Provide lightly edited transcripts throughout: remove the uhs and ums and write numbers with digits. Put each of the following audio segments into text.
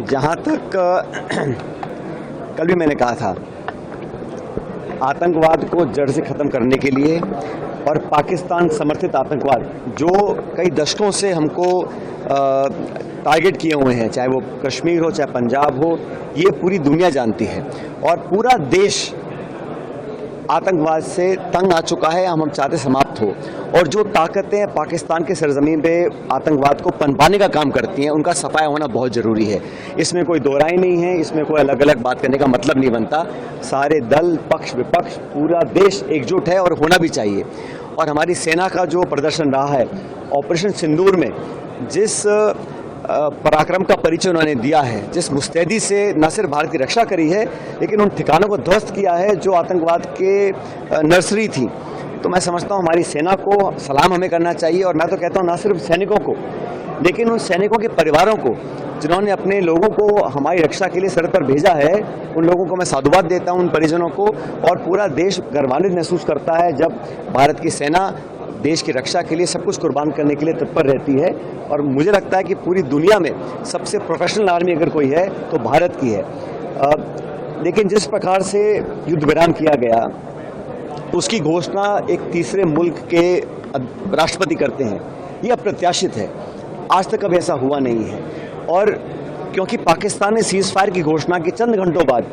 जहाँ तक कल भी मैंने कहा था, आतंकवाद को जड़ से ख़त्म करने के लिए और पाकिस्तान समर्थित आतंकवाद जो कई दशकों से हमको टारगेट किए हुए हैं, चाहे वो कश्मीर हो चाहे पंजाब हो, ये पूरी दुनिया जानती है और पूरा देश आतंकवाद से तंग आ चुका है। हम चाहते समाप्त हो, और जो ताकतें पाकिस्तान के सरजमीन पे आतंकवाद को पनपाने का काम करती हैं, उनका सफाया होना बहुत ज़रूरी है। इसमें कोई दो राय नहीं है, इसमें कोई अलग अलग बात करने का मतलब नहीं बनता। सारे दल, पक्ष विपक्ष, पूरा देश एकजुट है और होना भी चाहिए। और हमारी सेना का जो प्रदर्शन रहा है ऑपरेशन सिंदूर में, जिस पराक्रम का परिचय उन्होंने दिया है, जिस मुस्तैदी से न सिर्फ भारत की रक्षा करी है लेकिन उन ठिकानों को ध्वस्त किया है जो आतंकवाद के नर्सरी थी, तो मैं समझता हूँ हमारी सेना को सलाम हमें करना चाहिए। और मैं तो कहता हूँ ना सिर्फ सैनिकों को, लेकिन उन सैनिकों के परिवारों को जिन्होंने अपने लोगों को हमारी रक्षा के लिए सरहद पर भेजा है, उन लोगों को मैं साधुवाद देता हूँ, उन परिजनों को। और पूरा देश गर्वान्वित महसूस करता है जब भारत की सेना देश की रक्षा के लिए सब कुछ कुर्बान करने के लिए तत्पर रहती है। और मुझे लगता है कि पूरी दुनिया में सबसे प्रोफेशनल आर्मी अगर कोई है तो भारत की है। लेकिन जिस प्रकार से युद्ध विराम किया गया, उसकी घोषणा एक तीसरे मुल्क के राष्ट्रपति करते हैं, ये अप्रत्याशित है। आज तक कभी ऐसा हुआ नहीं है। और क्योंकि पाकिस्तान ने सीज फायर की घोषणा की चंद घंटों बाद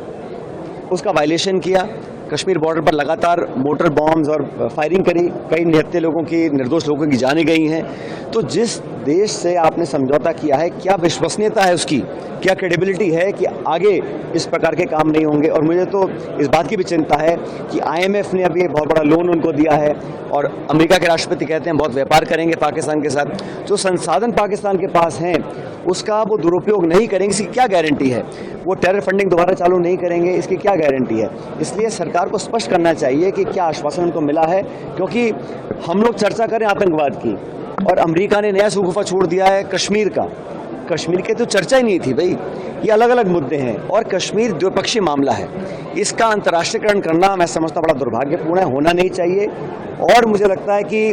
उसका वायलेशन किया, कश्मीर बॉर्डर पर लगातार मोटर बॉम्ब्स और फायरिंग करी, कई निहत्थे लोगों की, निर्दोष लोगों की जानें गई हैं। तो जिस देश से आपने समझौता किया है, क्या विश्वसनीयता है उसकी, क्या क्रेडिबिलिटी है कि आगे इस प्रकार के काम नहीं होंगे। और मुझे तो इस बात की भी चिंता है कि IMF ने अभी बहुत बड़ा लोन उनको दिया है और अमेरिका के राष्ट्रपति कहते हैं बहुत व्यापार करेंगे पाकिस्तान के साथ। जो संसाधन पाकिस्तान के पास हैं उसका वो दुरुपयोग नहीं करेंगे, इसकी क्या गारंटी है। वो टेरर फंडिंग दोबारा चालू नहीं करेंगे, इसकी क्या गारंटी है। इसलिए सरकार को स्पष्ट करना चाहिए कि क्या आश्वासन उनको मिला है, क्योंकि हम लोग चर्चा करें आतंकवाद की और अमेरिका ने नया शगुफा छोड़ दिया है कश्मीर का। कश्मीर की तो चर्चा ही नहीं थी भाई, ये अलग अलग मुद्दे हैं और कश्मीर द्विपक्षीय मामला है। इसका अंतर्राष्ट्रीयकरण करना मैं समझता बड़ा दुर्भाग्यपूर्ण है, होना नहीं चाहिए। और मुझे लगता है कि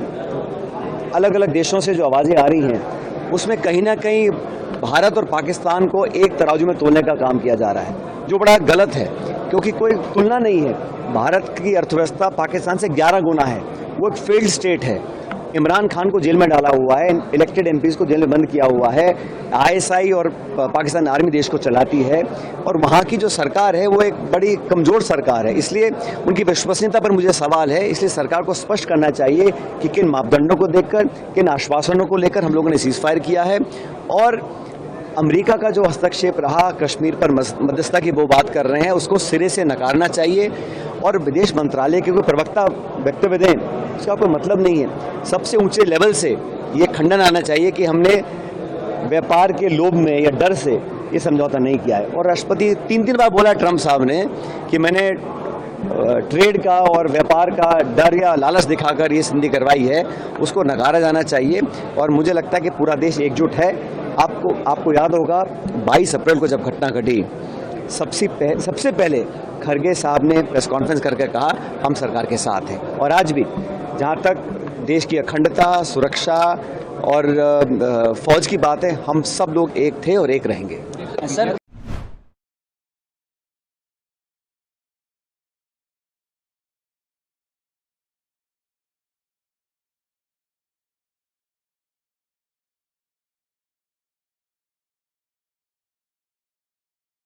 अलग अलग देशों से जो आवाज़ें आ रही हैं उसमें कहीं ना कहीं भारत और पाकिस्तान को एक तराजू में तोलने का काम किया जा रहा है, जो बड़ा गलत है, क्योंकि कोई तुलना नहीं है। भारत की अर्थव्यवस्था पाकिस्तान से 11 गुना है, वो एक फेल्ड स्टेट है। इमरान खान को जेल में डाला हुआ है, इलेक्टेड MPs को जेल में बंद किया हुआ है। ISI और पाकिस्तान आर्मी देश को चलाती है और वहाँ की जो सरकार है वो एक बड़ी कमज़ोर सरकार है। इसलिए उनकी विश्वसनीयता पर मुझे सवाल है। इसलिए सरकार को स्पष्ट करना चाहिए कि किन मापदंडों को देखकर, किन आश्वासनों को लेकर हम लोगों ने सीज फायर किया है। और अमेरिका का जो हस्तक्षेप रहा, कश्मीर पर मध्यस्थता की वो बात कर रहे हैं, उसको सिरे से नकारना चाहिए। और विदेश मंत्रालय के कोई प्रवक्ता वक्तव्य दें, उसका कोई मतलब नहीं है। सबसे ऊंचे लेवल से ये खंडन आना चाहिए कि हमने व्यापार के लोभ में या डर से ये समझौता नहीं किया है। और राष्ट्रपति 3 बार बोला ट्रंप साहब ने कि मैंने ट्रेड का और व्यापार का डर या लालच दिखाकर ये संधि करवाई है, उसको नकारा जाना चाहिए। और मुझे लगता है कि पूरा देश एकजुट है। आपको याद होगा 22 अप्रैल को जब घटना घटी, सबसे पहले खरगे साहब ने प्रेस कॉन्फ्रेंस करके कहा हम सरकार के साथ हैं। और आज भी जहाँ तक देश की अखंडता, सुरक्षा और फौज की बात है, हम सब लोग एक थे और एक रहेंगे। सर